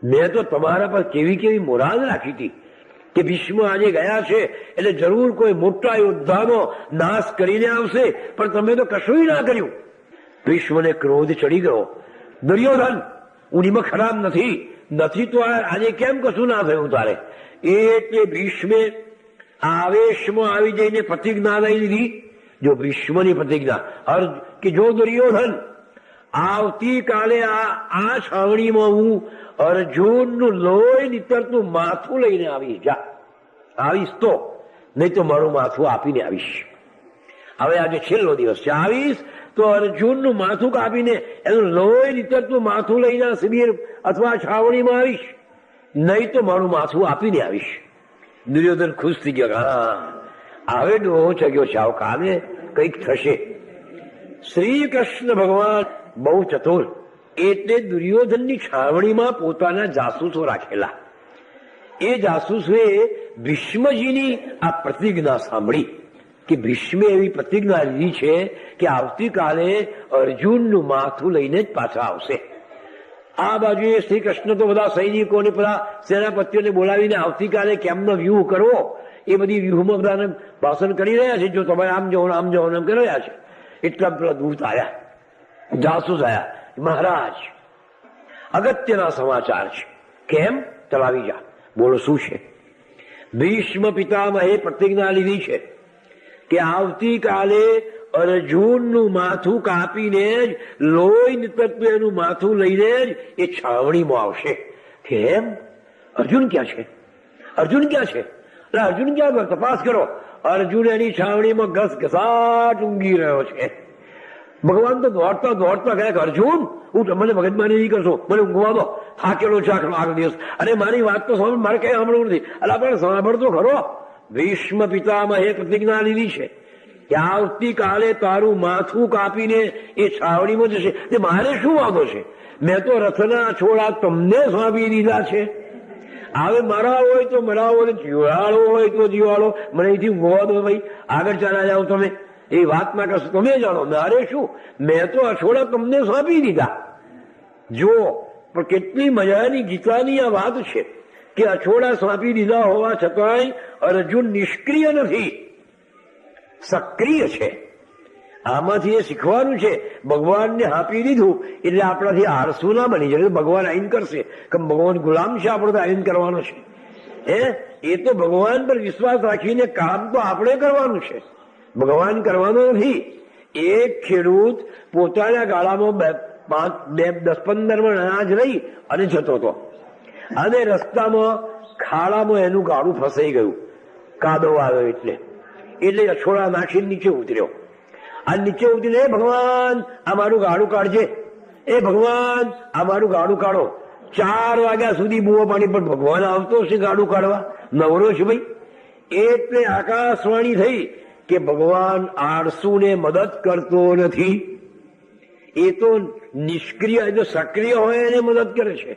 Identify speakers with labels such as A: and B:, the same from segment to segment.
A: મેં તો તમારા પર કેવી કેવી મુરાદ રાખી હતી કે ભીષ્મ આજે ગયા છે એટલે જરૂર કોઈ મોટા યોદ્ધાનો નાશ કરીને આવશે, પણ તમે તો કશું ના કર્યું. ભીષ્મને ક્રોધ ચડી ગયો. દુર્યોધન, હું નિમક ખરાબ નથી તો આજે કેમ કશું ના થયું તારે? એટલે ભીષ્મે આવેશમાં આવી જઈને પ્રતિજ્ઞા લઈ લીધી. જો ભીષ્મની પ્રતિજ્ઞા કે જો દુર્યોધન, આવતીકાલે આ છાવણીમાં હું અર્જુનનું લોહી નીતરતું માથું લઈને આવીશ તો, નહીં તો મારું માથું આપીને આવીશ. હવે આજે છેલ્લો દિવસ છે, આવીશ તો અર્જુનનું માથું કાપીને એનું લોહી નીતરતું માથું લઈને શિબિર અથવા છાવણીમાં આવીશ, નહીં તો મારું માથું આપીને આવીશ. દુર્યોધન ખુશ થઈ ગયો. હા, હવે ડોહો ચગ્યો છે, આવ કાલે કંઈક થશે. શ્રી કૃષ્ણ ભગવાન બહુ ચતુર, એટલે દુર્યોધનની છાવણીમાં પોતાના જાસૂસો રાખેલા. એ જાસૂસોએ ભીષ્મજીની આ પ્રતિજ્ઞા સાંભળી કે ભીષ્મે એવી પ્રતિજ્ઞા લીધી છે કે આવતીકાલે અર્જુનનું માથું લઈને જ પાછા આવશે. આ બાજુએ શ્રી કૃષ્ણ તો બધા સૈનિકોને પેલા સેનાપતિઓને બોલાવીને આવતીકાલે કેમનો વ્યૂહ કરવો એ બધી વ્યૂહમાં બધાને ભાષણ કરી રહ્યા છે. જો તમે આમ જાઓ એમ કરી રહ્યા છે. એટલા પેલા દૂત આવ્યા, જાસૂસ આવ્યા. મહારાજ, અગત્યના સમાચાર છે. કેમ? ચલાવી જા, બોલો શું છે? ભીષ્મ પિતામહે પ્રતિજ્ઞા લીધી છે કે આવતીકાલે અર્જુનનું માથું કાપીને જ લોહી નીતરતું એનું માથું લઈને જ એ છાવણીમાં આવશે. કેમ? અર્જુન ક્યાં છે? અર્જુન ક્યાં તપાસ કરો. અર્જુન એની છાવણીમાં ઘસઘસાટ ઊંઘી રહ્યો છે. ભગવાન તો દોડતા દોડતા ગયા, અર્જુન હું તમને મગજમારી નહીં કરશો, મને ઊંઘવા દો, થાકેલો છે આગળ દિવસ, અને મારી વાત તો મારે કઈ સાંભળવું નથી. અલા પણ સાંભળતો ખરો. ભીષ્મ પિતામહે પ્રતિજ્ઞા લીધી છે કે આવતીકાલે તારું માથું કાપીને એ છાવણીમાં જશે. તે મારે શું વાંધો છે? મેં તો રથના છોડા તમને સોંપી દીધા છે. હવે મરા હોય તો મરાવો, જીવાળો હોય તો જીવાળો, મને અહીંથી ઊંઘવા દો ભાઈ, આગળ ચાલ્યા જાઓ તમે. એ વાત ના કરશો, તમે જાણો. મારે શું? મેં તો અછોડા તમને સોંપી દીધા. જો પણ કેટલી મજાની ગીતાની આ વાત છે કે અછોડા સોંપી દીધા હોવા છતાંય અર્જુન નિષ્ક્રિય નથી, સક્રિય છે. આમાંથી એ શીખવાનું છે. ભગવાનને આપી દીધું એટલે આપણાથી આળસુ ના બની જાય. ભગવાન આઈન કરશે કે ભગવાન ગુલામ છે, આપણો તો આઈન કરવાનો છે. એ તો ભગવાન પર વિશ્વાસ રાખીને કામ તો આપણે કરવાનું છે, ભગવાન કરવાનો નથી. એક ખેડૂત પોતાના ગાળામાં 10-15 મણ અનાજ લઈ અને જતો હતો, અને રસ્તામાં ખાડામાં એનું ગાળું ફસાઈ ગયું. કાદવ આવ્યો એટલે અછોડા નાખીને નીચે ઉતર્યો. આ નીચે ઉતરીને, એ ભગવાન આ મારું ગાડું કાઢજે, એ ભગવાન આ મારું ગાડું કાઢો. 4 વાગ્યા સુધી બુઓ પાણી, પણ ભગવાન આવતો છે ગાડું કાઢવા? નવરો છે ભાઈ. એટલે આકાશવાણી થઈ કે ભગવાન આળસુને મદદ કરતો નથી. એ તો નિષ્ક્રિય, જો સક્રિય હોય એને મદદ કરે છે.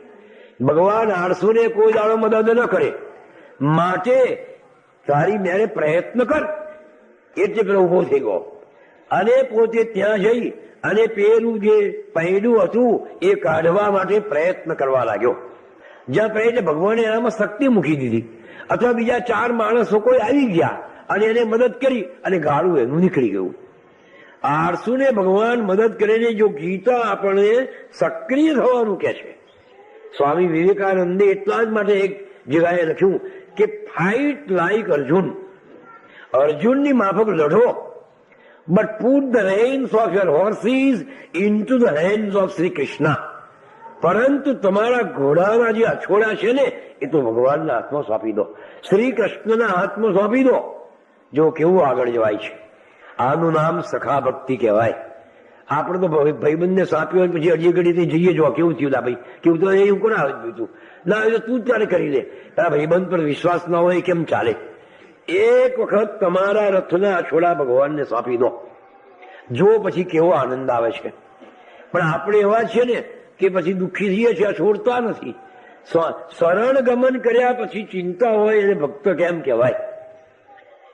A: ભગવાન આળસુને કોઈ દાડો મદદ ન કરે. માટે તારી મેરે પ્રયત્ન કર. એટલે પેલો ઉભો થઈ ગયો અને પોતે ત્યાં જઈ અને પેલું જે પૈડું હતું એ કાઢવા માટે પ્રયત્ન કરવા લાગ્યો. જ્યાં પહેલે ભગવાને એનામાં શક્તિ મૂકી દીધી, અથવા બીજા 4 માણસો કોઈ આવી ગયા અને એને મદદ કરી અને ગાળું એનું નીકળી ગયું. આળસુને ભગવાન મદદ કરીને જો ગીતા આપણને સક્રિય થવાનું કે છે. સ્વામી વિવેકાનંદે એટલા જ માટે એક જગ્યાએ લખ્યું કે ફાઇટ લાઈક અર્જુન. અર્જુનની માફક લડો, but put the reins of your horses into the hands of Shri Krishna. પરંતુ તમારા ઘોડાના જે અછોડા છે ને એ તો ભગવાનના હાથમાં સોંપી દો, શ્રી કૃષ્ણના હાથમાં સોંપી દો. જો કેવું આગળ જવાય છે. આનું નામ સખા ભક્તિ કહેવાય. આપણે તો ભાઈબંધને સાપ્યો હોય પછી અડીએ ઘડી જઈએ, જો કેવું થયું ભાઈ, કેવું તો એવું કોને આવે જોઈતું ના, એટલે તું ત્યારે કરી દે. તારા ભાઈબંધ પર વિશ્વાસ ના હોય કેમ ચાલે? એક વખત તમારા રથના અછોડા ભગવાનને સોંપી દો, જો પછી કેવો આનંદ આવે છે. પણ આપણે એવા છીએ ને કે પછી દુઃખી થઈએ છીએ, છોડતા નથી. શરણ ગમન કર્યા પછી ચિંતા હોય એને ભક્ત કેમ કહેવાય?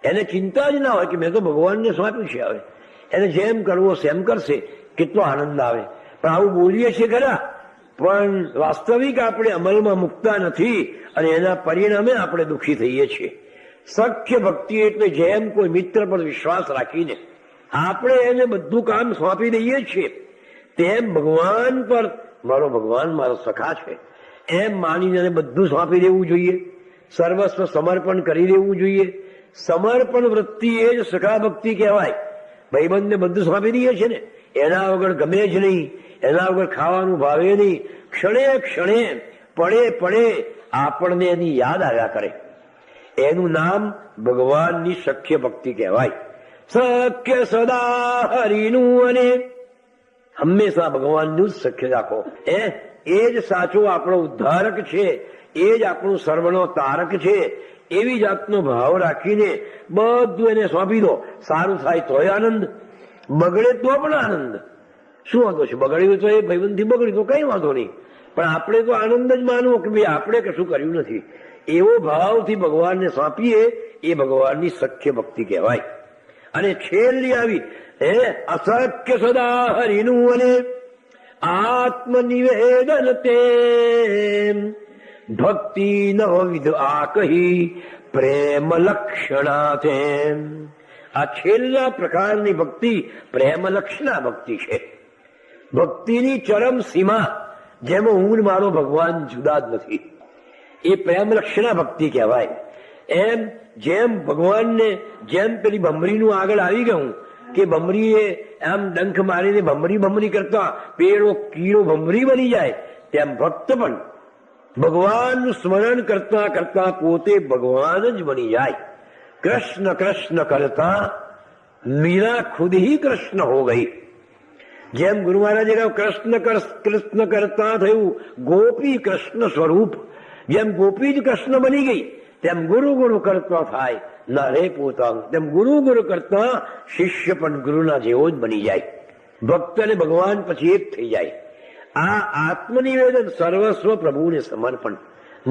A: એને ચિંતા જ ના હોય કે મેં તો ભગવાનને સોંપ્યું છે, હવે એને જેમ કરવો સેમ કરશે, કેટલો આનંદ આવે. પણ આવું બોલીએ છીએ ખરા, પણ વાસ્તવિક આપણે અમલમાં મૂકતા નથી અને એના પરિણામે આપણે દુઃખી થઈએ છીએ. સખ્ય ભક્તિ એટલે જેમ કોઈ મિત્ર પર વિશ્વાસ રાખીને આપણે એને બધું કામ સોંપી દઈએ છીએ, તેમ ભગવાન પર મારો ભગવાન મારો સખા છે એમ માનીને એને બધું સોંપી દેવું જોઈએ. સર્વસ્વ સમર્પણ કરી દેવું જોઈએ. સમર્પણ વૃત્તિ એ જ સખા ભક્તિ કહેવાય. ભાઈબંધને બધું સોંપી દઈએ છે ને, એના વગર ગમે જ નહીં, એના વગર ખાવાનું ભાવે નહીં. ક્ષણે ક્ષણે પડે પડે આપણને એની યાદ આવ્યા કરે. એનું નામ ભગવાનની સખ્ય ભક્તિ કહેવાય. સખ્ય સદા હરિનું અને હંમેશા ભગવાનનું જ સખ્ય રાખો. એ જ સાચો આપણો ઉદ્ધારક છે, એ જ આપણું સર્વનો તારક છે. એવી જાતનો ભાવ રાખીને બધું એને સોંપી દો. સારું થાય તોય આનંદ, બગડે તો પણ આનંદ. શું વાંધો છે? બગડ્યું તો એ ભાઈબંધથી બગડ્યું તો કઈ વાંધો નહીં, પણ આપણે તો આનંદ જ માનવો કે ભાઈ આપણે કશું કર્યું નથી. એવો ભાવથી ભગવાનને સોંપીએ એ ભગવાનની સખ્ય ભક્તિ કહેવાય. અને છેલ્લી આવી અસખ્ય સદા હરિનું અને આત્મનિવેદન તે ભક્તિ નવવિધ આ કહી પ્રેમ લક્ષણા છે. આ છેલ્લા પ્રકારની ભક્તિ પ્રેમ લક્ષણા ભક્તિ છે. ભક્તિની ચરમ સીમા જેમાં હું મારો ભગવાન જુદા જ નથી, એ પ્રેમ લક્ષણા ભક્તિ કહેવાય. એમ જેમ ભગવાનને જેમ પેલી ભમરીનું આગળ આવી ગયું કે ભમરીએ આમ ડંખ મારીને ભમરી ભમરી કરતા પેલો કીડો ભમરી બની જાય, તેમ ભક્ત પણ ભગવાનનું સ્મરણ કરતા કરતા પોતે ભગવાન જ બની જાય. કૃષ્ણ કૃષ્ણ કરતા મીરા ખુદ ही કૃષ્ણ હો ગઈ. જેમ ગુરુ મહારાજે કહ્યું કૃષ્ણ કૃષ્ણ કરતા થયું ગોપી કૃષ્ણ સ્વરૂપ. જેમ ગોપી જ કૃષ્ણ બની ગઈ તેમ ગુરુ ગુરુ કરતા થાય ના રે પોતાનું. તેમ ગુરુ ગુરુ કરતા શિષ્ય પણ ગુરુના જેવો જ બની જાય. ભક્ત અને ભગવાન પછી એક થઈ જાય. આ આત્મનિવેદન, સર્વસ્વ પ્રભુને સમર્પણ,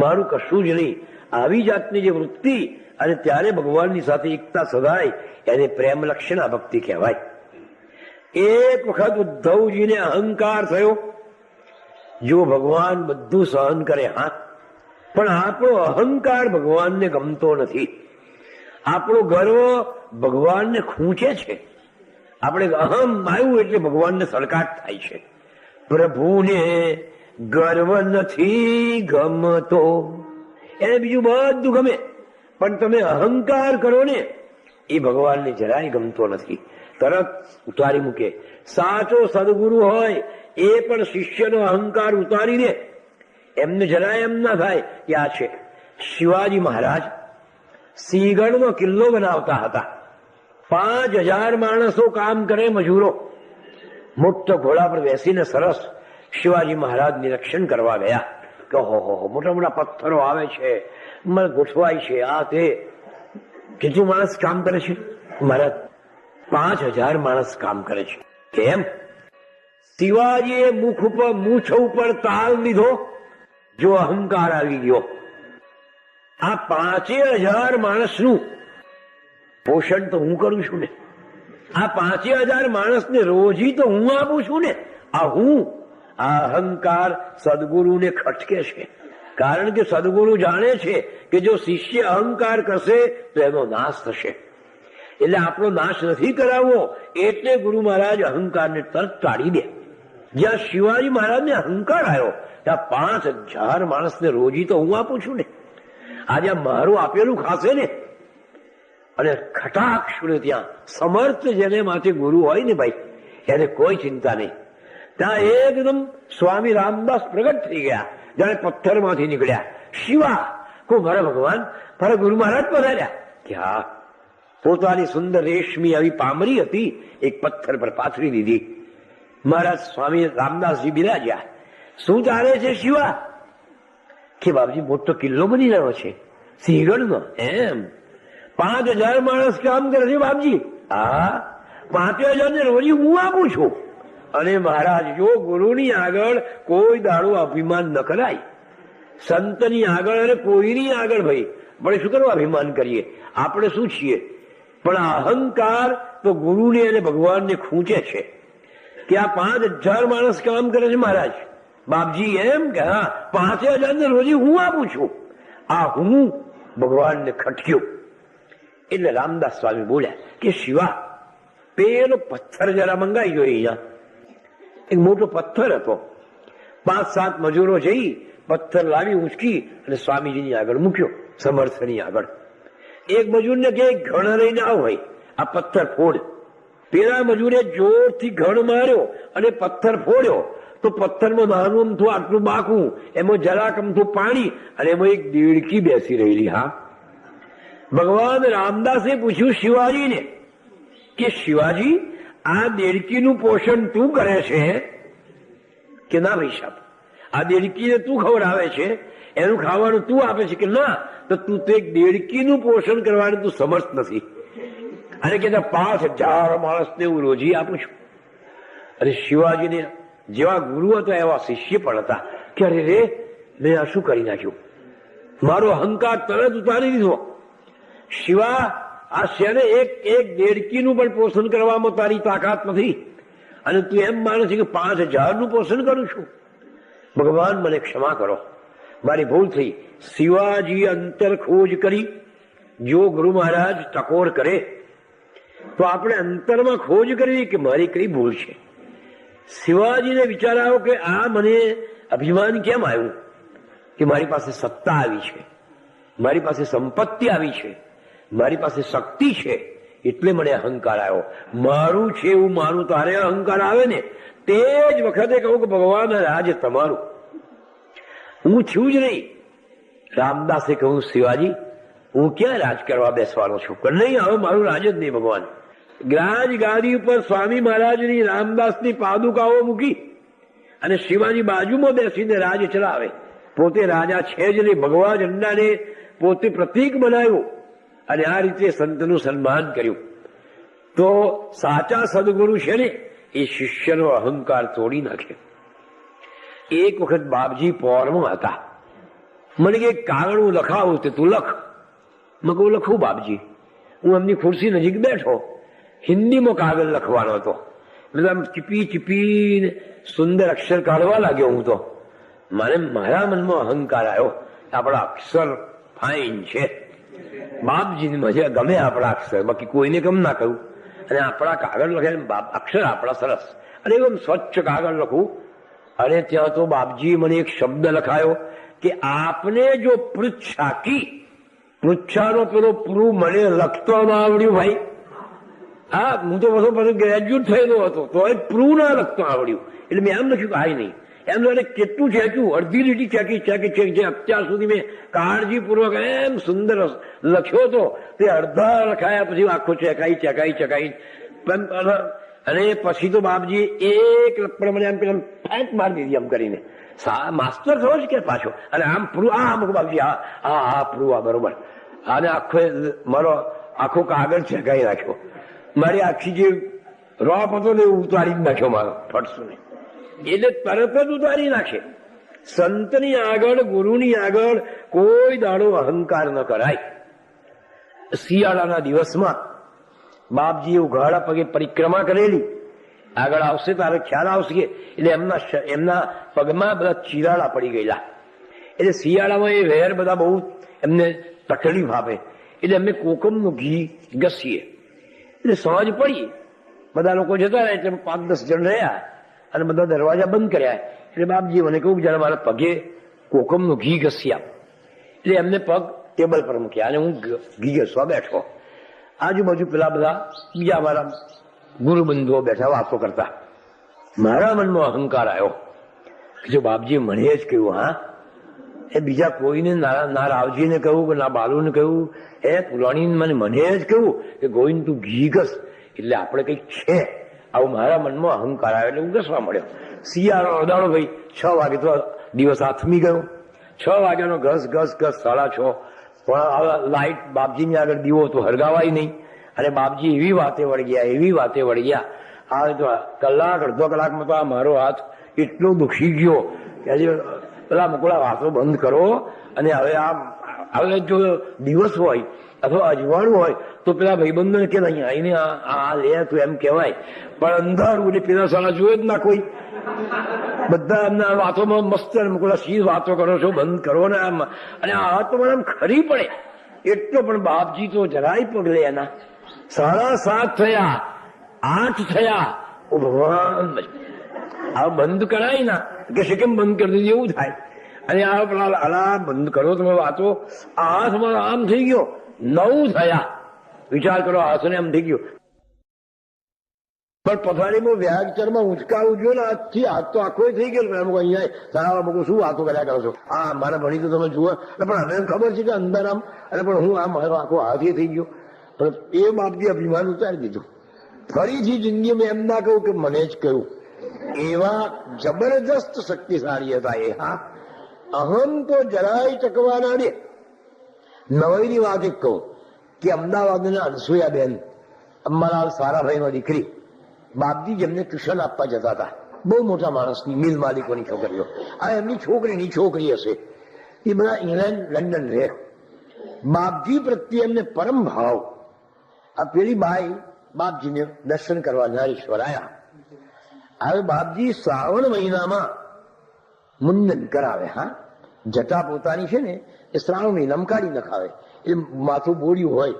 A: મારું કશું જ નહીં, આવી જાતની જે વૃત્તિ અને ત્યારે ભગવાનની સાથે એકતા સદાય, એને પ્રેમ લક્ષણા ભક્તિ કહેવાય. એક વખત ઉદ્ધવજીને અહંકાર થયો. જો ભગવાન બધું સહન કરે, હા, પણ આપણો અહંકાર ભગવાનને ગમતો નથી. આપણો ગર્વ ભગવાનને ખૂંચે છે. આપણે અહમ આવ્યું એટલે ભગવાનને સળકાટ થાય છે. પ્રભુને ગર્વ નથી ગમતો, એને બીજું બધું ગમે, પણ તમે અહંકાર કરો ને એ ભગવાનને જરાય ગમતો નથી. તરત ઉતારી મૂકે. સાચો સદગુરુ હોય એ પણ શિષ્યનો અહંકાર ઉતારી દે. એમને જરાય એમ ના થાય કે આ છે. શિવાજી મહારાજ સિંહગઢનો કિલ્લો બનાવતા હતા. 5000 માણસો કામ કરે, મજૂરો. મોટા ઘોડા પર બેસીને સરસ શિવાજી મહારાજ નિરીક્ષણ કરવા ગયા કે હો મોટા મોટા પથ્થરો આવે છે, ગોઠવાય છે, આ તે. કેટલું માણસ કામ કરે છે? મહારાજ 5000 માણસ કામ કરે છે. કેમ? શિવાજીએ મૂછ ઉપર તાલ લીધો. જો અહંકાર આવી ગયો, આ 5000 માણસનું પોષણ તો હું કરું છું ને, આ 5000 માણસને રોજી તો હું આપું છું ને. આ અહંકાર સદગુરુને ખટકે છે. કારણ કે સદગુરુ જાણે છે કે જો શિષ્ય અહંકાર કરશે તો એનો નાશ થશે. એટલે આપણો નાશ નથી કરાવવો, એટલે ગુરુ મહારાજ અહંકારને તરત ટાળી દે. જ્યાં શિવાજી મહારાજને અહંકાર આવ્યો ત્યાં 5000 માણસને રોજી તો હું આપું છું ને. આજે મારું આપેલું ખાશે ને. અને કટાક્ષ ત્યાં સમર્થ જેને માટે ગુરુ હોય ને ભાઈ, એને કોઈ ચિંતા નહીં. ત્યાં એકદમ સ્વામી રામદાસ પ્રગટ થઈ ગયા, જાણે પથ્થરમાંથી નીકળ્યા. શિવા કો મારા ભગવાન, મારા ગુરુ મહારાજ પધાર્યા. ક્યાં પોતાની સુંદર રેશમી આવી પામરી હતી, એક પથ્થર પર પાથરી દીધી. મહારાજ સ્વામી રામદાસજી બિરાજ્યા. શું ચાલે છે શિવા? કે બાપજી મોટો કિલ્લો બની રહ્યો છે સિંહગઢનો. એમ 5000 માણસ કામ કરે છે બાપજી. હા, 5000 ને રોજી હું આપું છું. અને મહારાજ જો ગુરુની આગળ કોઈ દાડો અભિમાન ન કરાય, સંતની આગળ અને કોઈની આગળ ભાઈ આપણે શું કરવા અભિમાન કરીએ? આપણે શું છીએ? પણ અહંકાર તો ગુરુને અને ભગવાનને ખૂંચે છે કે આ 5000 માણસ કામ કરે છે મહારાજ, બાપજી એમ કે હા 5000 ને રોજી હું આપું છું. આ હું ભગવાનને ખટક્યો. એટલે રામદાસ સ્વામી બોલ્યા કે શિવા, પેલો પથ્થર જરા મંગાઈ ગયો. અહીંયા એક મોટો પથ્થર હતો. 5-7 મજૂરો જઈ પથ્થર લાવી ઉંચકી અને સ્વામીજીની આગળ મૂક્યો, સમર્થની આગળ. એક મજૂરને કે ઘણ લઈને આવ ભાઈ, આ પથ્થર ફોડ. પેલા મજૂરે જોરથી ઘણ માર્યો અને પથ્થર ફોડ્યો તો પથ્થરમાં નાનું અમથું આટલું બાકું, એમાં જરાક અમથું પાણી અને એમાં એક દેડકી બેસી રહેલી. હા, ભગવાન રામદાસે પૂછ્યું શિવાજીને કે શિવાજી, આ દેડકીનું પોષણ તું કરે છે? કે ના ભાઈ સાહેબ, આ દેડકીને તું ખવડાવે છે, એનું ખાવાનું તું આપે છે? કે ના, તો તું તો એક દેડકીનું પોષણ કરવાનું તું સમર્થ નથી. અને કે 5000 માણસને હું રોજી આપું છું. અને શિવાજીને જેવા ગુરુ હતા એવા શિષ્ય પણ હતા કે અરે રે, મેં આ શું કરી નાખ્યું, મારો અહંકાર તરત ઉતારી દીધો. શિવા, આ શેને એક દેડકીનું પણ પોષણ કરવામાં તારી તાકાત નથી અને તું એમ માને છે કે 5000નું પોષણ કરું છું. ભગવાન મને ક્ષમા કરો, મારી ભૂલ થઈ. શિવાજી અંતર ખોજ કરી. જો ગુરુ મહારાજ ટકોર કરે તો આપણે અંતરમાં ખોજ કરવી કે મારી કઈ ભૂલ છે. શિવાજીને વિચાર આવ્યો કે આ મને અભિમાન કેમ આવ્યું કે મારી પાસે સત્તા આવી છે, મારી પાસે સંપત્તિ આવી છે, મારી પાસે શક્તિ છે, એટલે મને અહંકાર આવ્યો. મારું છે એવું મારું તારે અહંકાર આવે ને, તે જ વખતે કહું કે ભગવાન રાજ તમારું, હું છું જ નહીં. રામદાસે કહ્યું શિવાજી, હું ક્યાં રાજ કરવા બેસવાનો છું? કે નહીં, હવે મારું રાજ જ નહીં. ભગવાન રાજ ગાદી ઉપર સ્વામી મહારાજની રામદાસની પાદુકાઓ મૂકી અને શિવાજી બાજુમાં બેસીને રાજ ચલાવે. પોતે રાજા છે જ નહીં. ભગવાન ઝંડાને પોતે પ્રતીક બનાવ્યું અને આ રીતે સંતનું સન્માન કર્યું. તો સાચા સદગુરુ છે ને, એ શિષ્યનો અહંકાર તોડી નાખે. એક વખત બાપજી પોરમાં હતા. મને કે કાગળ હું લખાવું તે તું લખ. મેં કહું લખું બાપજી. હું એમની ખુરશી નજીક બેઠો. હિન્દીમાં કાગળ લખવાનો હતો. એટલે આમ ચીપી ચીપીને સુંદર અક્ષર કાઢવા લાગ્યો હું તો. મને મારા મનમાં અહંકાર આવ્યો, આપણા અક્ષર ફાઇન છે, બાપજીને મજા ગમે આપણા અક્ષર, બાકી કોઈને કેમ ના કહ્યું. અને આપણા કાગળ લખે અક્ષર આપણા સરસ, અને એકદમ સ્વચ્છ કાગળ લખું. અને ત્યાં તો બાપજી મને એક શબ્દ લખાયો કે આપને જો પૃચ્છાકી, પૃચ્છાનો પેલો પ્રૂ મને લખતો ના આવડ્યું ભાઈ. હા, હું તો બધો ગ્રેજ્યુએટ થયેલો હતો તો એ પ્રૂ ના લખતો આવડ્યું. એટલે મેં એમ લખ્યું કે હાય નહીં. એમ કેટલું ચેક્યું, અડધી લીટી ચેકી જે અત્યાર સુધી મેં કાળજીપૂર્વક એમ સુંદર લખ્યો હતો તે અડધા લખાયા પછી આખો ચેકાઈ. અને પછી તો બાપજી એક લપડ મને આમ પેલા ફેંક મારી દીધી આમ કરીને. માસ્ટર થયો જ કે પાછો. અને આમ પ્રૂ આ બાપજી હા પ્રૂ આ બરોબર. અને મારો આખો કાગળ ચેકાઈ નાખ્યો. મારી આખી જે રોપ હતો ને ઉતારી જ નાખ્યો મારો ફટશું નહીં. એટલે તરત જ ઉતારી નાખે. સંતની આગળ, ગુરુની આગળ કોઈ દાડો અહંકાર ન કરાય. શિયાળાના દિવસમાં બાપજીએ ઉઘાડા પગે પરિક્રમા કરેલી. આગળ આવશે તારે ખ્યાલ આવશે. એટલે એમના પગમાં બધા ચિરાડા પડી ગયેલા. એટલે શિયાળામાં એ વેર બધા બહુ એમને તકલીફ આપે. એટલે એમને કોકમનું ઘી ઘસીએ. એટલે સાંજ પડી, બધા લોકો જતા રહ્યા. એટલે 5-10 જણ રહ્યા અને બધા દરવાજા બંધ કર્યા. એટલે બાપજી મને કહું જરા મારા પગે કોકમનું ઘી ઘસી આપ. એટલે એમને પગ ટેબલ પર મૂક્યા અને હું ઘી ઘસવા બેઠો. આજુબાજુ પેલા બધા બીજા મારા ગુરુબંધુઓ બેઠા વાતો કરતા. મારા મનમાં અહંકાર આવ્યો કે જો બાપજી મને જ કહ્યું, હા, એ બીજા કોઈને ના રાવજીને કહ્યું કે ના બાલુને કહ્યું, એ પુરાણી મને જ કહ્યું કે ગોવિંદ તું ઘી ઘસ, એટલે આપણે કંઈક છે. આવું મારા મનમાં અહંકાર આવ્યો એટલે હું ઘસવા મળ્યો. શિયાળો અદાડો ભાઈ. 6 વાગે તો દિવસ આથમી ગયો. 6 વાગ્યાનો ઘસ 6:30. પણ લાઈટ બાપજીની આગળ દીવો તો હરગાવાય નહીં. અને બાપજી એવી વાતે વળી ગયા. આ તો અડધો કલાકમાં તો આ મારો હાથ એટલો દુખી ગયો કે હજી પેલા મુકુળા વાતો બંધ કરો. અને હવે જો દિવસ હોય અથવા અજવાળું હોય તો પેલા ભાઈબંધોને કે નહીં આવીને આ લે તું એમ કહેવાય. પણ અંધારું એટલે પેલા સાલા જોયે જ ના કોઈ. બધા એમના વાતોમાં મસ્ત શી વાતો કરો છો, બંધ કરો ને આમ. અને આ વાત તો મને આમ ખરી પડે એટલો. પણ બાપજી તો જરાય પગલે એના 7:30 થયા, 8 થયા. ઓ ભગવાન, આ બંધ કરાય ના કે છે, કેમ બંધ કરી દીધી એવું થાય. અને આ પેલા અલા બંધ કરો તમે વાતો. આ હાથ મારો આમ થઈ ગયો, 9 થયા. વિચાર કરો, હાથને આમ થઈ ગયો. પણ પથારીમાં વ્યાજચરમાં ઉંચકાવું જોઈએ ને, આજથી હાથ તો આખો થઈ ગયો. અહીંયા સારા મૂકું, શું વાતો કર્યા કરો છો? હા, મારા ભણી તો તમે જુઓ. પણ હવે ખબર છે કે અંદર આમ, અને પણ હું આમ મારો આખો હાથ થઈ ગયો. પણ એ બાપજી અભિમાન ઉતારી દીધું. ફરીથી જિંદગી મેં એમ ના કહું કે મને જ કહ્યું. એવા જબરજસ્ત શક્તિશાળી હતા એ. હા, અહમ તો જરાય ટકવાના દે. નવાઈની વાત એક કહું કે અમદાવાદના અનસુયાબેન, અંબાલાલ સારાભાઈનો દીકરી, બાપજી જેમને ટ્યુશન આપવા જતા હતા, બહુ મોટા માણસની, મિલ માલિકોની છોકરીઓ. આ એમની છોકરીની છોકરી હશે. એ બધા ઇંગ્લેન્ડ, લંડન રહે. બાપજી પ્રત્યે એમને પરમ ભાવ. આ પેલી બાઈ બાપજીને દર્શન કરવા નારીશ્વર આવ્યા. હવે બાપજી શ્રાવણ મહિનામાં મુંડન કરાવે. હા, જટા પોતાની છે ને એ શ્રાવણ મહિનામાં કાઢી નખાવે. એ માથું બોળ્યું હોય.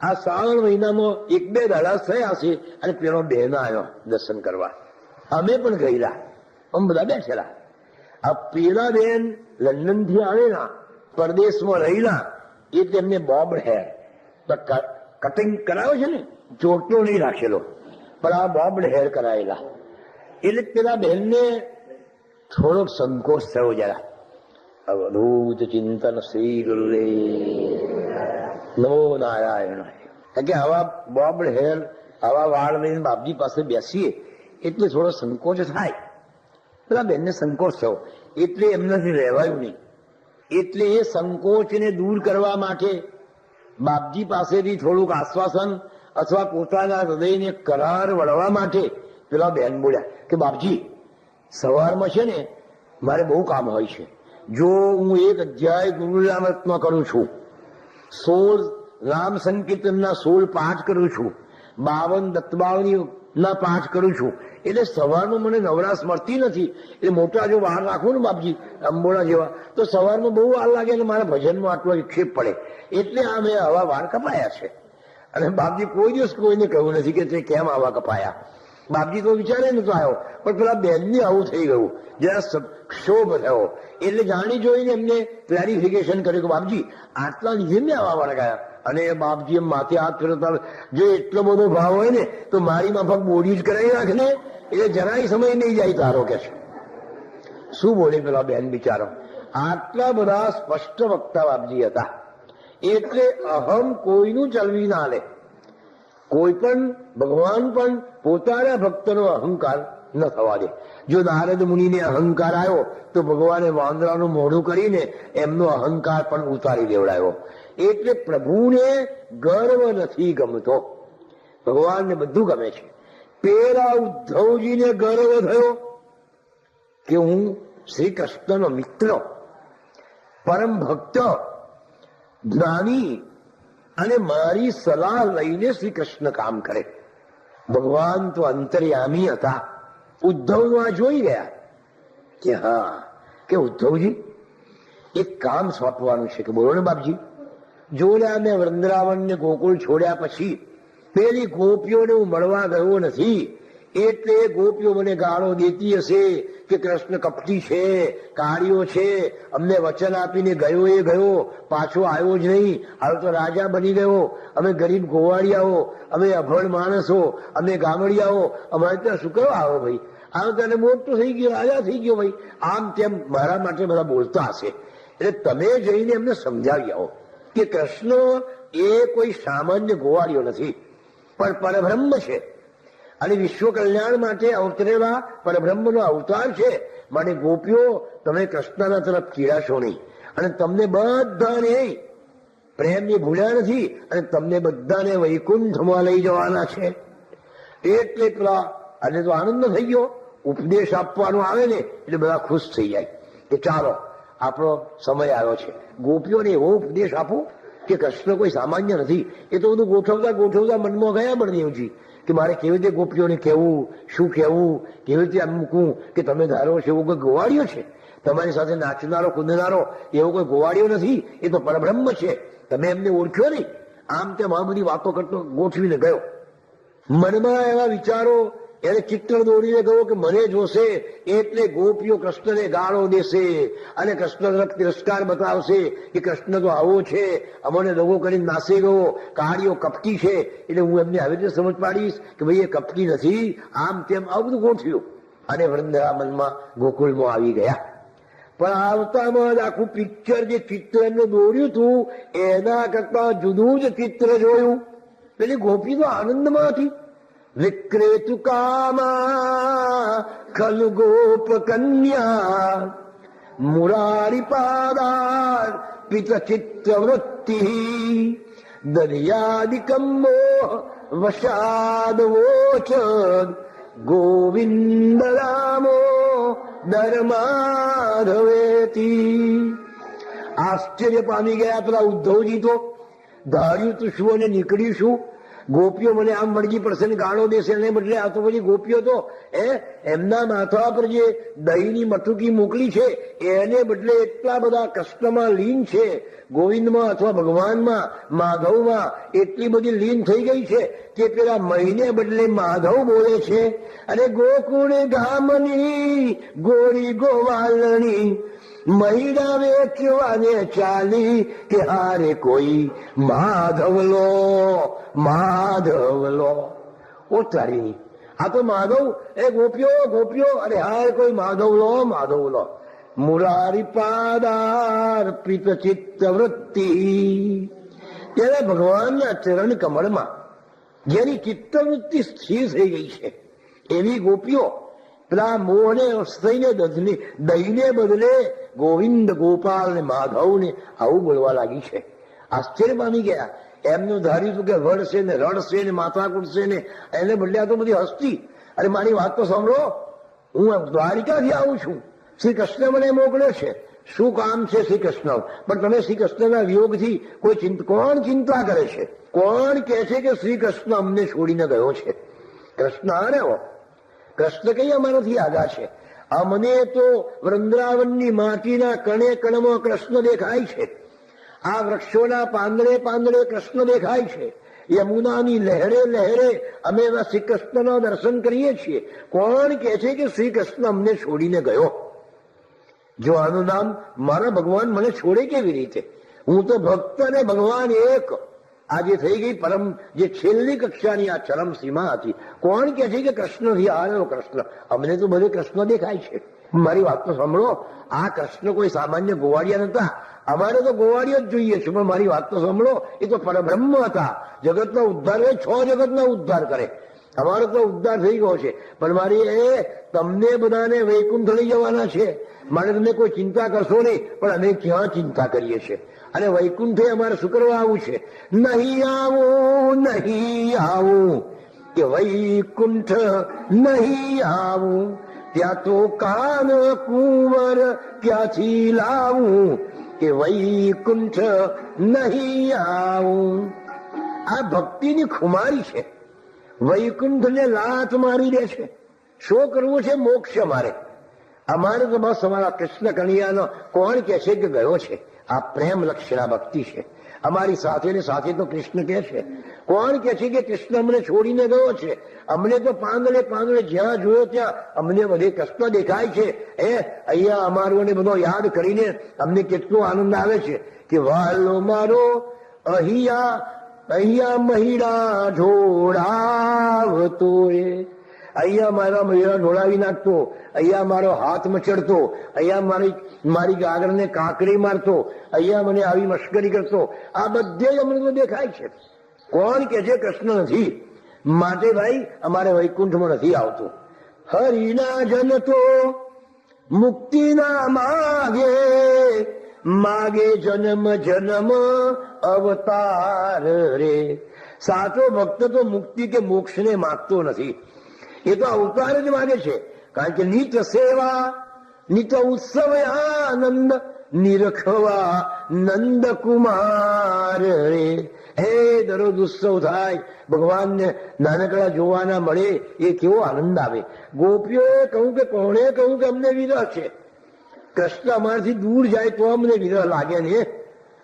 A: આ શ્રાવણ મહિનામાં 1-2 દાડા થયા છે અને પેલો બહેન આવ્યો દર્શન કરવા. અમે પણ ગયેલા, અમે બધા બેઠેલા. આ પેલા બેન લંડન થી આવેલા, પરદેશમાં રહેલા, એ તેમને બોબ હેર કટિંગ કરાવે છે ને, ચોટલો નહીં રાખેલો, પણ આ બોબ હેર કરાયેલા. એટલે પેલા બહેનને થોડોક સંકોચ થયો જરા. અવધૂત ચિંતન શ્રી ગુરુદેવ નમો નારાયણ. કે આવા બોબ હેર, આવા વાળ લઈને બાપજી પાસે બેસીએ એટલે થોડો સંકોચ થાય. પેલા બેનને સંકોચ થયો એટલે એમનાથી રહેવાયું નહીં. એટલે એ સંકોચને દૂર કરવા માટે બાપજી પાસેથી થોડુંક આશ્વાસન અથવા પોતાના હૃદયને કરાર વળવા માટે પેલા બેન બોલ્યા કે બાપજી, સવારમાં છે ને મારે બહુ કામ હોય છે. જો હું 1 અધ્યાય ગુરુનામૃતનો કરું છું, 16 રામ સંકીર્તનના 16 પાઠ કરું છું, 52 દત્તબાવનીના પાઠ કરું છું, એટલે સવારમાં મને નવરાશ મળતી નથી. એટલે મોટા જો વાર રાખું ને બાપજી, અંબોડા જેવા, તો સવારમાં બહુ વાર લાગે અને મારા ભજનમાં આટલો વિક્ષેપ પડે. એટલે આ મેં આવા વાર કપાયા છે. અને બાપજી કોઈ દિવસ કોઈને કહ્યું નથી કે તે કેમ આવા કપાયા. બાપજી તો વિચારે નતો આવ્યો, પણ પેલા બેનને આવું થઈ ગયું, જરા ક્ષોભ થયો. એટલે જાણી જોઈને એમને ક્લેરિફિકેશન કર્યું કે બાપજી આટલા લીધે મેં આવા વાર ગયા. અને બાપજી એમ માથે હાથ ફેરવતા, જો એટલો બધો ભાવ હોય ને તો મારી માફક બોડી જ કરાવી નાખ ને, એટલે જરાય સમય નહીં જાય તારો કે છે. શું બોલે પેલા બેન બિચારો. આટલા બધા સ્પષ્ટ વક્તા બાપજી હતા. એટલે અહમ કોઈનું ચલવી ના લે. કોઈ પણ ભગવાન પણ પોતાના ભક્તનો અહંકાર ન થવા દે. જો નારદ મુનિને અહંકાર આવ્યો તો ભગવાને વાંદરાનું મોઢું કરીને એમનો અહંકાર પણ ઉતારી દેવડાયો. એટલે પ્રભુને ગર્વ નથી ગમતો, ભગવાનને બધું ગમે છે. પેલા ઉદ્ધવજીને ગર્વ થયો કે હું શ્રી કૃષ્ણનો મિત્ર, પરમ ભક્ત, જ્ઞાની, અને મારી સલાહ લઈને શ્રી કૃષ્ણ કામ કરે. ભગવાન તો અંતર્યામી હતા. ઉદ્ધવમાં જોઈ ગયા કે હા, કે ઉદ્ધવજી એક કામ સોંપવાનું છે. કે બોલો ને બાપજી. જોડ્યા મેં વૃંદાવન ને ગોકુળ છોડ્યા પછી પેલી ગોપીઓને હું મળવા ગયો નથી, એટલે એ ગોપીઓ મને ગાળો દેતી હશે કે કૃષ્ણ કપટી છે, કાળીઓ છે, અમને વચન આપીને ગયો એ ગયો, પાછો આવ્યો જ નહીં, હવે તો રાજા બની ગયો, અમે ગરીબ ગોવાળિયાઓ, અમે અભણ માણસો, અમે ગામડિયાઓ, અમારે ત્યાં શું કરવા આવો ભાઈ, આમ તને મોટો થઈ ગયો, રાજા થઈ ગયો ભાઈ, આમ તેમ મારા માટે બધા બોલતા હશે. એટલે તમે જઈને એમને સમજાવી આવો કે કૃષ્ણ એ કોઈ સામાન્ય ગોવાળિયો નથી, પણ પરબ્રહ્મ છે અને વિશ્વ કલ્યાણ માટે અવતરેલા પરબ્રહ્મનો અવતાર છે. માટે ગોપીઓ તમે કૃષ્ણના તરફ ચીડાશો નહીં, અને તમને બધાને પ્રેમની ભૂલ્યા નથી, અને તમને બધાને વૈકુંઠમાં લઈ જવાના છે. એટલે પેલા અને તો આનંદ થઈ ગયો. ઉપદેશ આપવાનો આવે ને એટલે બધા ખુશ થઈ જાય કે ચાલો આપણો સમય આવ્યો છે. ગોપીઓને એવો ઉપદેશ આપો કે કૃષ્ણ કોઈ સામાન્ય નથી. એ તો બધું ગોઠવતા ગોઠવતા મનમાં ગયા બળદેવજી કે મારે કેવી રીતે ગોપીઓને કહેવું, શું કહેવું, કેવી રીતે આમ મૂકવું કે તમે ધારો છો એવો કોઈ ગોવાળિયો છે? તમારી સાથે નાચનારો કૂદનારો એવો કોઈ ગોવાળિયો નથી, એ તો પરબ્રહ્મ છે. તમે એમને ઓળખ્યો નહીં. આમ તેમ આ બધી વાતો કરતો ગોઠવીને ગયો. મનમાં એવા વિચારો, એને ચિત્ર દોરીને ગયો કે મને જોશે એટલે ગોપીઓ કૃષ્ણને ગાળો દેશે અને કૃષ્ણ તરફ તિરસ્કાર બતાવશે કે કૃષ્ણ તો આવો છે, અમને દગો કરીને નાસી ગયો, કાળીઓ કપટી છે, એટલે હું એમને આવી રીતે સમજ પાડીશ કે ભાઈ એ કપટી નથી. આમ તેમ આવું બધું ગોઠવ્યું અને વૃંદાવનમાં ગોકુળમાં આવી ગયા. પણ આવતામાં જ આખું પિક્ચર, જે ચિત્ર એમને દોર્યું હતું એના કરતા જુદું જ ચિત્ર જોયું. પેલી ગોપી તો આનંદમાં હતી. વિક્રેતુ કામા ખલુ ગોપ કન્યા મુરારી પાદાર પિત ચિત્ર વૃત્તિ દરિયાદિકમ્બો વશાદ વોચ ગોવિંદ રામો ધર્માધવેતી. આશ્ચર્ય પામી ગયા પેલા ઉદ્ધવજી. તો ધાર્યું તું શું અને નીકળ્યું શું? ગોપીઓ મને આમ વળગી પડશે ને ગાળો દેશે, એને બદલે આ તો પછી ગોપીઓ તો એમના માથા પર જે દહીંની મટુકી મોકલી છે એને બદલે એટલા બધા કષ્ટમાં લીન છે, ગોવિંદમાં અથવા ભગવાનમાં, માધવમાં એટલી બધી લીન થઈ ગઈ છે કે પેલા મહિને બદલે માધવ બોલે છે. અને ગોકુળ ગામની ગોરી ગોવાલણી મહિડા વેચવાને ચાલી કે હારે કોઈ માધવ લો, માધવ લો. ઓ તારી, આ તો માધવ, એ ગોપીઓ ગોપીઓ, અરે હારે કોઈ માધવ લો, માધવ લો. મુરારી પાદાર પિત ચિત્ત વૃત્તિ. ત્યારે ભગવાનના ચરણ કમળમાં જેની ચિત્તવૃત્તિ સ્થિર થઈ ગઈ છે એવી ગોપીઓ પેલા મોહને થઈને દહીંને બદલે ગોવિંદ, ગોપાલ ને માધવ ને આવું બોલવા લાગી છે. આશ્ચર્ય પામી ગયા. એમનું ધાર્યું હતું કે વળશે ને રડશે ને માથા કૂટશે ને, એને બદલે આ તો બધી હસ્તી. અરે મારી વાત તો સાંભળો, હું દ્વારિકાથી આવું છું, શ્રી કૃષ્ણ મને મોકલ્યો છે. શું કામ છે શ્રી કૃષ્ણ? પણ તમે શ્રી કૃષ્ણના વિયોગથી કોણ ચિંતા કરે છે? કોણ કહે છે કે શ્રી કૃષ્ણ અમને છોડીને ગયો છે? કૃષ્ણ અરે કૃષ્ણ કઈ અમારાથી આગા છે? અમને તો વૃંદાવનની માટીના કણે કણમાં કૃષ્ણ દેખાય છે. આ વૃક્ષોના પાંદડે પાંદડે કૃષ્ણ દેખાય છે. યમુનાની લહેરે લહેરે અમે શ્રી કૃષ્ણના દર્શન કરીએ છીએ. કોણ કહે છે કે શ્રી કૃષ્ણ અમને છોડીને ગયો? જો આનું નામ મારા ભગવાન મને છોડે કેવી રીતે? હું તો ભક્ત અને ભગવાન એક. આજે થઈ ગઈ પરમ, જે છેલ્લી કક્ષાની આ ચરમ સીમા હતી. કોણ કે છે કે કૃષ્ણથી આવ્યો કૃષ્ણ? અમને તો બધે કૃષ્ણ દેખાય છે. મારી વાત તો સાંભળો, આ કૃષ્ણ કોઈ સામાન્ય ગોવાળિયા નતા. અમારે તો ગોવાળિયો જ જોઈએ છે, પણ મારી વાત તો સાંભળો, એ તો પરબ્રહ્મ હતા. જગતનો ઉદ્ધાર કરે, 6 જગતનો ઉદ્ધાર કરે. અમારો તો ઉદ્ધાર થઈ ગયો છે. પણ મારી તમને બધાને વૈકુંઠ લઈ જવાના છે. મારે તમને કોઈ ચિંતા કરશો નહીં, પણ અમે ક્યાં ચિંતા કરીએ છીએ? અને વૈકુંઠે અમારે શું કરવા આવું છે? નહીં આવું, નહીં આવું કે વૈકુંઠ નહીં આવું, ત્યાં તો કાન કુંવર ક્યાંથી લાવું કે વૈકુંઠ નહીં આવું. આ ભક્તિની ખુમારી છે. વૈકુંઠને લાત મારી દે છે. શું કરવું છે? મોક્ષ મારે. અમારે તો બસ અમારા કૃષ્ણ કનૈયાનો કોણ કે છે કે ગયો છે? આ પ્રેમ લક્ષણા ભક્તિ છે. અમારી સાથે ને સાથે તો કૃષ્ણ કે છે. કોણ કે છે કે કૃષ્ણ અમને છોડીને ગયો છે? અમને તો પાંદડે પાંદડે જ્યાં જોયો ત્યાં અમને બધે કૃષ્ણ દેખાય છે. અહીંયા અમારોને બધો યાદ કરીને અમને કેટલો આનંદ આવે છે કે વાલો મારો અહીંયા મહિડા ઢોળાવતો, અહીંયા મારા મહિડા ઢોળાવી નાખતો, અહીંયા મારો હાથ મચડતો, અહીંયા મારી ગાગરને કાંકરી મારતો, અહીંયા મને આવી મશ્કરી કરતો. આ બધે જ અમને તો દેખાય છે. કોણ કે છે કૃષ્ણ નથી? માટે ભાઈ અમારે વૈકુંઠમાં નથી આવતું. હરિના જન તો મુક્તિના માગે, માગે જન્મ જન્મ અવતાર રે. સાચો ભક્ત તો મુક્તિ કે મોક્ષને માગતો નથી, એ તો અવતાર જ માગે છે. કારણ કે નિત સેવા નિત ઉત્સવ આનંદ નિરખવા નંદકુમાર રે. હે દરરોજ ઉત્સવ થાય, ભગવાનને નાનકડા જોવાના મળે, એ કેવો આનંદ આવે. ગોપીઓએ કહ્યું કે કોણે કહ્યું કે અમને વિરહ છે? કૃષ્ણ અમારાથી દૂર જાય તો અમને વિરહ લાગે ને.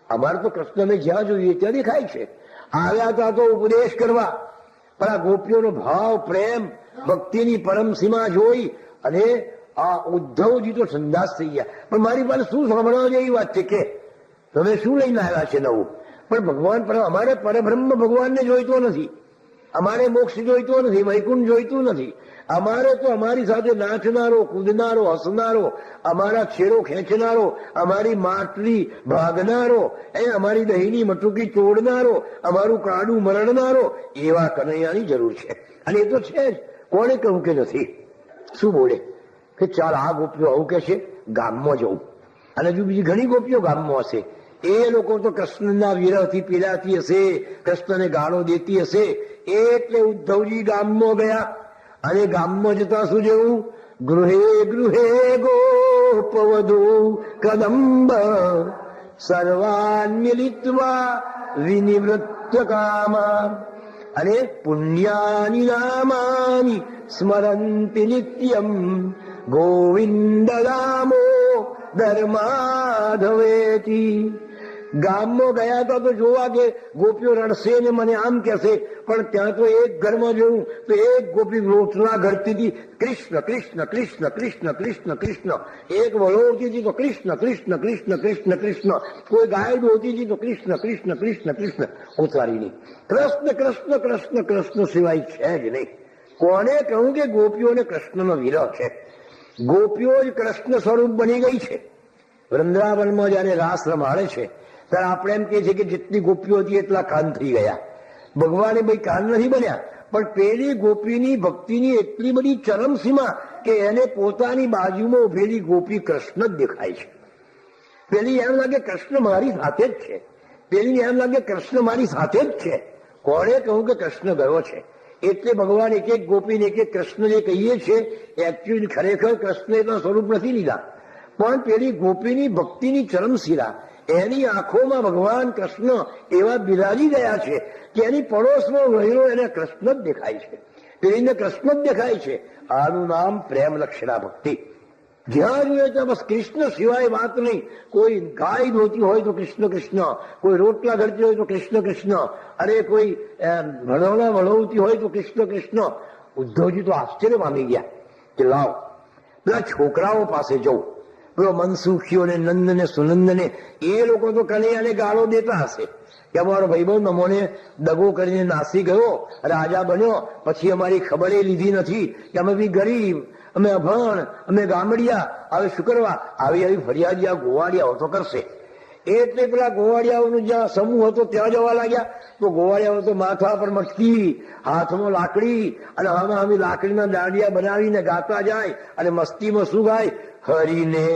A: અમારે તો કૃષ્ણને જ્યાં જોઈએ ત્યાં દેખાય છે. આવ્યા હતા તો ઉપદેશ કરવા, પણ આ ગોપીઓનો ભાવ, પ્રેમ, ભક્તિની પરમ સીમા જોઈ અને આ ઉદ્ધવજી તો સંદાસ થઈ ગયા. પણ મારી પાસે શું સાંભળવા જેવી વાત છે કે તમે શું લઈને આવ્યા છે નવું? પણ ભગવાન પર અમારે પરબ્રહ્મ ભગવાનને જોઈતો નથી, અમારે મોક્ષ જોઈતો નથી, વૈકુંઠ જોઈતું નથી. અમારે તો અમારી સાથે નાચનારો, કૂદનારો, હસનારો, અમારા છેડો ખેંચનારો, અમારી માટલી ભાગનારો, અમારી દહીંની મટુકી તોડનારો, અમારું કાડું મરડનારો, એવા કનૈયાની જરૂર છે. અને એ તો છે જ. કોણે કહ્યું કે નથી? શું બોલે કે ચાલ આ ગોપીઓ આવું કે છે, ગામમાં જવું. અને હજુ બીજી ઘણી ગોપીઓ ગામમાં હશે. એ લોકો તો કૃષ્ણના વિરહથી પીડાતી હશે, કૃષ્ણને ગાળો દેતી હશે. એટલે ઉદ્ધવજી ગામમાં ગયા. અને ગામમાં જતા શું જેવું? ગૃહે ગૃહે ગોપવધુ કદંબ સર્વાન મિલિત્વા વિનિવૃત્ત કામા. અને પુણ્યાની નામાની સ્મરંતિ નિત્યમ ગોવિંદ રામો ધર્માધવેતી. ગામમાં ગયા હતા તો જોવા કે ગોપીઓ રડશે ને મને આમ કહેશે, પણ ત્યાં તો એક ઘરમાં જોયું તો એક ગોપી રોટલા ઘડતી હતી, કૃષ્ણ કૃષ્ણ કૃષ્ણ કૃષ્ણ કૃષ્ણ કૃષ્ણ. એક વલોવતી હતી તો કૃષ્ણ કૃષ્ણ કૃષ્ણ કૃષ્ણ કૃષ્ણ. કોઈ ગાય દોતી હતી તો કૃષ્ણ કૃષ્ણ કૃષ્ણ કૃષ્ણ. ઉતારીની કૃષ્ણ કૃષ્ણ કૃષ્ણ કૃષ્ણ સિવાય છે જ નહીં. કોને કહ્યું કે ગોપીઓને કૃષ્ણનો વિરહ છે? ગોપીઓ જ કૃષ્ણ સ્વરૂપ બની ગઈ છે. વૃંદાવનમાં જયારે રાસ રમાડે છે ત્યારે આપણે એમ કહે છે કે જેટલી ગોપીઓ હતી એટલા કાન થઈ ગયા. ભગવાને ભાઈ કાન નથી બન્યા, પણ પેલી ગોપીની ભક્તિની એટલી બધી ચરમસીમા કે એને પોતાની બાજુમાં ઉભેલી ગોપી કૃષ્ણ જ દેખાય છે. પેલી એમ લાગે કૃષ્ણ મારી સાથે જ છે, પેલી એમ લાગે કૃષ્ણ મારી સાથે જ છે. કોણે કહ્યું કે કૃષ્ણ ગયો છે? એટલે ભગવાન એક એક ગોપીને એક એક કૃષ્ણ જે કહીએ છીએ એકચ્યુઅલી ખરેખર કૃષ્ણ એટલા સ્વરૂપ નથી લીધા, પણ પેલી ગોપીની ભક્તિની ચરમશીલા, એની આંખોમાં ભગવાન કૃષ્ણ એવા બિરાજી ગયા છે કે એની પડોશમાં વહેલો એને કૃષ્ણ જ દેખાય છે, પેલીને કૃષ્ણ જ દેખાય છે. આનું નામ પ્રેમ લક્ષણા ભક્તિ. જ્યાં જોઈએ ત્યાં બસ કૃષ્ણ સિવાય વાત નહીં. કોઈ ગાય ધોતી હોય તો કૃષ્ણ કૃષ્ણ, કોઈ રોટલા ઘડતી હોય તો કૃષ્ણ કૃષ્ણ, અરે કોઈ ભણોણા વળવતી હોય તો કૃષ્ણ કૃષ્ણ. ઉદ્ધવજી તો આશ્ચર્ય પામી ગયા કે લાવ પેલા છોકરાઓ પાસે જવું. પેલો મનસુખીઓ ને નંદ ને સુનંદ ને એ લોકો તો કનૈયાને ગાળો દેતા હશે કે અમારો ભાઈબંધ અમોને દગો કરીને નાસી ગયો, રાજા બન્યો, પછી અમારી ખબરે લીધી નથી કે અમે બી ગરીબ, અમે અભણ, અમે ગામડિયા, હવે શું કરવા? આવી આવી ફરિયાદ આ ગોવાળિયાઓ તો કરશે. એટલે પેલા ગોવાળિયાઓનો જ્યાં સમૂહ હતો ત્યાં જવા લાગ્યા. તો ગોવાળિયાઓ તો માથા પર મટકી, હાથમાં લાકડી, અને આમાં આમી લાકડીના દાંડિયા બનાવીને ગાતા જાય. અને મસ્તીમાં શું ગાય? હરિને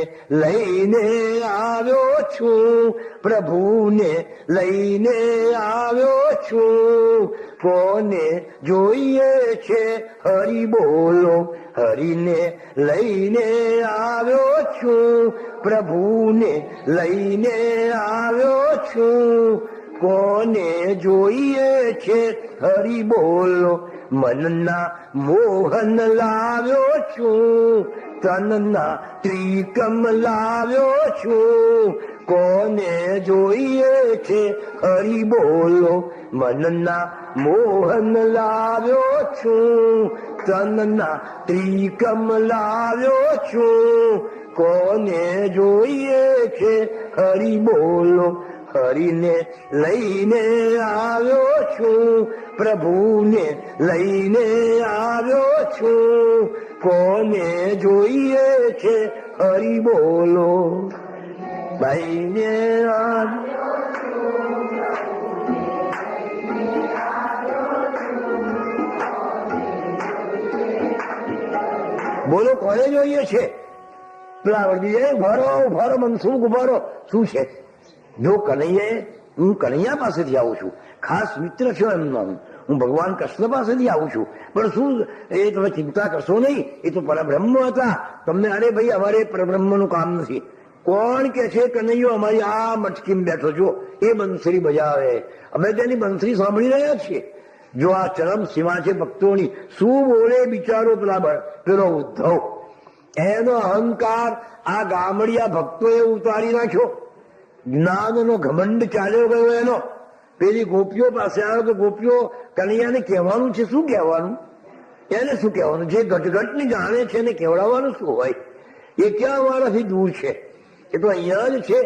A: લઈને આવ્યો છું, પ્રભુને લઈને આવ્યો છું, કોને જોઈએ છે હરિ બોલો. હરિને લઈને આવ્યો છું, પ્રભુને લઈને આવ્યો છું, કોને જોઈએ છે હરિ બોલો. મનના મોહન લાવ્યો છું, તનના ત્રિકમ લાવ્યો છું, કોને જોઈએ છે હરિ બોલો. મનના મોહન લાવ્યો છું, તનના ત્રિકમ લાવ્યો છું, કોને જોઈએ છે હરિ બોલો. હરિને લઈને આવ્યો છું, પ્રભુને લઈને આવ્યો છું, કોને જોઈએ છે હરિ બોલો. ભાઈને બોલો કોને જોઈએ છે? પેલા વળગી ઉભારો ઉભારો મનસુખ ઉભારો. શું છે? જો કનૈયે, હું કનૈયા પાસેથી આવું છું, ખાસ મિત્ર છો એમનો, હું ભગવાન કૃષ્ણ પાસેથી આવું છું. પણ શું એ તમે ચિંતા કરશો નહીં, એ તો પરબ્રહ્મ હતા. તમને અરે ભાઈ અમારે પરબ્રહ્મનું કામ નથી. કોણ કે છે કનૈયો અમારી આ મટકીમાં બેઠો છો, એ બંસરી બજાવે, અમે તેની બંસરી સાંભળી રહ્યા છીએ. જો આ ચરમ સીમા છે ભક્તોની. શું બોલે બિચારો પેલો ઉદ્ધવ, એનો અહંકાર આ ગામડિયા ભક્તોએ ઉતારી નાખ્યો. જ્ઞાનનો ઘમંડ ચાલ્યો ગયો એનો. પેલી ગોપીઓ પાસે આવ્યો કે ગોપીઓ કનૈયાને કહેવાનું છે, શું કહેવાનું? એને શું કહેવાનું? જે ઘટઘટને જાણે છે એને કહેવડાવવાનું શું હોય? એ ક્યાં અમારાથી દૂર છે? એ તો અહીંયા જ છે.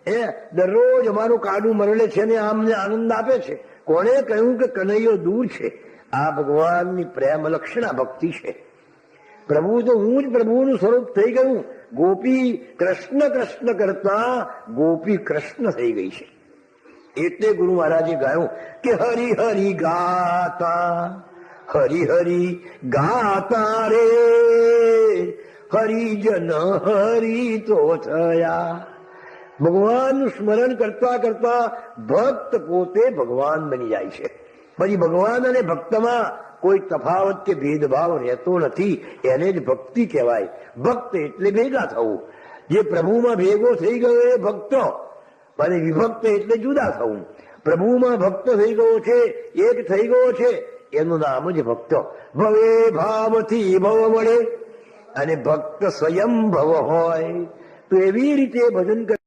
A: એ દરરોજ અમારું કાડું મરડે છે ને આમને આનંદ આપે છે. કોણે કહ્યું કે કનૈયો દૂર છે? આ ભગવાનની પ્રેમ લક્ષણા ભક્તિ છે. પ્રભુ તો હું જ પ્રભુનું સ્વરૂપ થઈ ગયું. ગોપી કૃષ્ણ કૃષ્ણ કરતા ગોપી કૃષ્ણ થઈ ગઈ છે. એટલે ગુરુ મહારાજે ગાયું કે હરિ હરિ ગાતા, હરિ હરિ ગાતા રે, હરિજન હરિ તો થયા. ભગવાનનું સ્મરણ કરતા કરતા ભક્ત પોતે ભગવાન બની જાય છે. પછી ભગવાન અને ભક્તમાં કોઈ તફાવત કે ભેદભાવ રહેતો નથી. એને જ ભક્તિ કહેવાય. ભક્ત એટલે ભેગા થવું. જે પ્રભુમાં ભેગો થઈ ગયો એ ભક્ત, અને વિભક્ત એટલે જુદા થવું. પ્રભુમાં ભક્ત થઈ ગયો છે, એક થઈ ગયો છે, એનું નામ જ ભક્ત. ભવે ભાવથી ભવ મળે અને ભક્ત સ્વયં ભવ હોય તો એવી રીતે ભજન કરે.